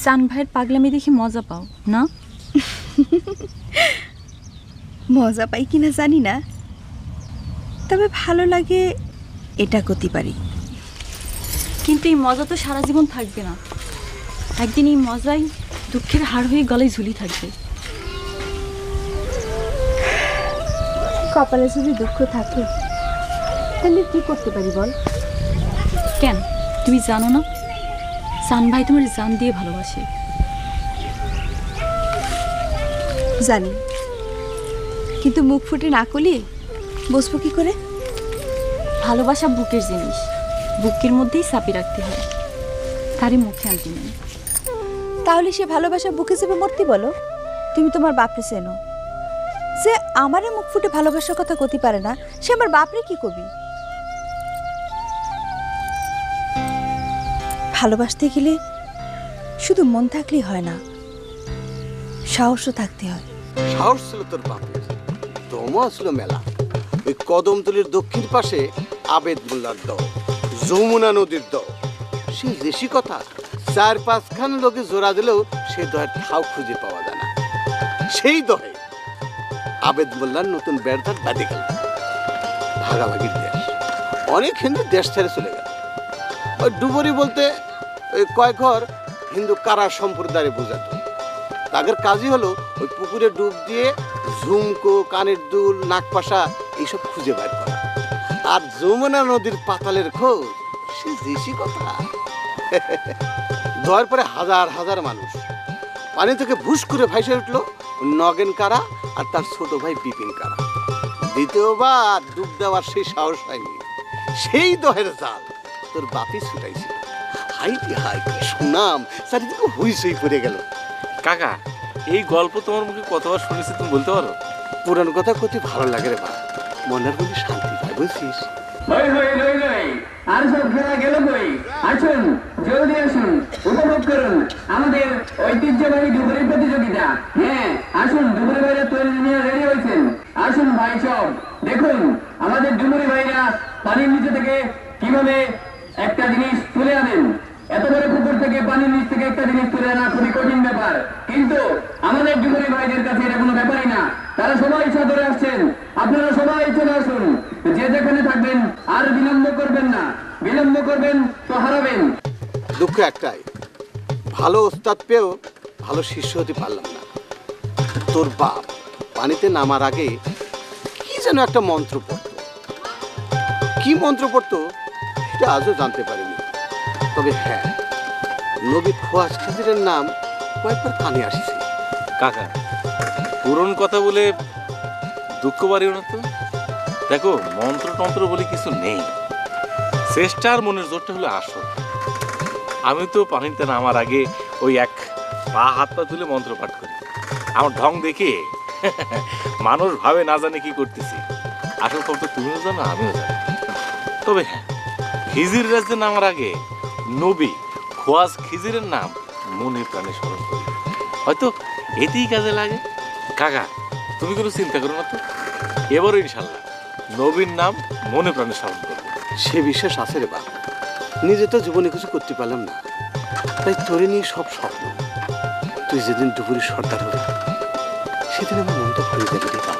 সান ভাইয়ের পাগলামি দেখি মজা পাও না? মজা পাই কিনা জানি না, তবে ভালো লাগে এটা করতে পারি। কিন্তু এই মজা তো সারা জীবন থাকবে না, একদিন এই মজাই দুঃখের হাড় হয়ে গলায় ঝুলি থাকবে। কপালে যদি দুঃখ থাকে তাহলে কি করতে পারি বল? কেন তুমি জানো না, সান ভাই তোমার জান দিয়ে ভালোবাসে। জানি, কিন্তু মুখ ফুটে না করলে বসবো কি করে? ভালোবাসা বুকের জিনিস, বুকের মধ্যেই চাপি রাখতে হয়, তারই মুখে আনতে নেই। তাহলে সে ভালোবাসা বুকে চেপে মরতে বলো? তুমি তোমার বাপরে চেনো, যে আমারে মুখ ফুটে ভালোবাসার কথা কতি পারে না, সে আমার বাপরে কি কবি? ভালোবাসতে গেলে শুধু মন থাকলেই হয় না, সাহসও থাকতে হয়। সাহস ছিল তোর বাপের, দমও ছিল মেলা। ওই কদমতলির দক্ষিণ পাশে আবেদ মোল্লার দল, যমুনা নদীর দল, সে দেশি কথা 4-5খান লোকে জোড়া দিলেও সে দহের ঠাও খুঁজে পাওয়া যায় না। সেই দহে আবেদ মোল্লার নতুন বেড়ধার বাঁধে গেল। ভাগাভাগির দেশ, অনেক হিন্দু দেশ ছেড়ে চলে গেল। ওই ডুবুরি বলতে ওই কয় ঘর হিন্দু কারা সম্প্রদায়ে বোঝাতো। তাদের কাজই হলো ওই পুকুরে ডুব দিয়ে ঝুমকো, কানের দুল, নাগপাশা এইসব খুঁজে বের করা। আর যমুনা নদীর পাতালের খোঁজ সে দেশি কথা। দয়ার পরে হাজার হাজার মানুষ পানি থেকে ভুস করে ভাসে উঠলো নগেন কারা আর তার ছোট ভাই বিপিন কারা। দ্বিতীয়বার ডুব দেওয়ার সেই সাহস হয়নি। সেই দহের জাল তোর বাপি ছুটাইছিল। হাই হাই কি সুনাম, চারিদিকে হুইসই পড়ে গেল। কাকা, এই গল্প তোমার মুখে কতবার শুনেছি তুমি বলতে পারো? পুরান কথা কত ভালো লাগে রে বা, মনের মধ্যে শান্তি পায় বুঝছিস। আর সব খেলা গেল কই? আসুন, জলদি আসুন, উপভোগ করুন আমাদের ঐতিহ্যবাহী ডুবুরি প্রতিযোগিতা। হ্যাঁ আসুন, ডুবুরি ভাইরা তৈরি নিয়ে রেডি হয়েছেন। আসুন ভাই সব দেখুন আমাদের ডুবুরি ভাইরা পানির নিচে থেকে কিভাবে একটা জিনিস তুলে আনেন। এত বড় পুকুর থেকে পানির নিচ থেকে একটা জিনিস তুলে আনা খুবই কঠিন ব্যাপার, কিন্তু আমাদের ডুবুরি ভাইদের কাছে এটা কোনো ব্যাপারই না। তারা সবাই সাদরে আসছেন, আপনারা সবাই চলে আসুন, যে যেখানে থাকবেন আর বিলম্ব করবেন না, বিলম্ব করবেন তো হারাবেন। দুঃখ একটাই, ভালো ওস্তাদ পেয়েও ভালো শিষ্য হতে পারলাম না। তোর বাপ পানিতে নামার আগে কি যেন একটা মন্ত্র পড়তো, কি মন্ত্র পড়তো সেটা আজও জানতে পারিনি। তবে হ্যাঁ, নবী খোয়াজ খিজিরের নাম কয়েকবার কানে আসছে। কাকা, পুরন কথা বলে দুঃখ বাড়িও না তো। দেখো, মন্ত্র তন্ত্র বলে কিছু নেই, চেষ্টার মনের জোরটা হলো আসল। আমি তো পানিতে নামার আগে ওই এক পা হাত পা তুলে মন্ত্র পাঠ করি। আমার ঢং দেখে মানুষ ভাবে না জানে কি করতেছি, আসল খবর তো তুমিও জানো আমিও জানি। তবে হ্যাঁ, খিজির রাজ্যে নামার আগে নবী খোয়াজ খিজিরের নাম মনে প্রাণে স্মরণ করি, হয়তো এতেই কাজে লাগে। কাকা, তুমি কোনো চিন্তা করো না তো, এবারও ইনশাল্লাহ নবীর নাম মনে প্রাণে স্মরণ করবো। সে বিশ্বাস আছে রে বাপ, নিজে তো জীবনে কিছু করতে পারলাম না, তাই তোরে নিয়ে সব স্বপ্ন। তুই যেদিন ডুবুরি সর্দার হবি সেদিন আমার মনটা ভরে যাবে রে বাপ।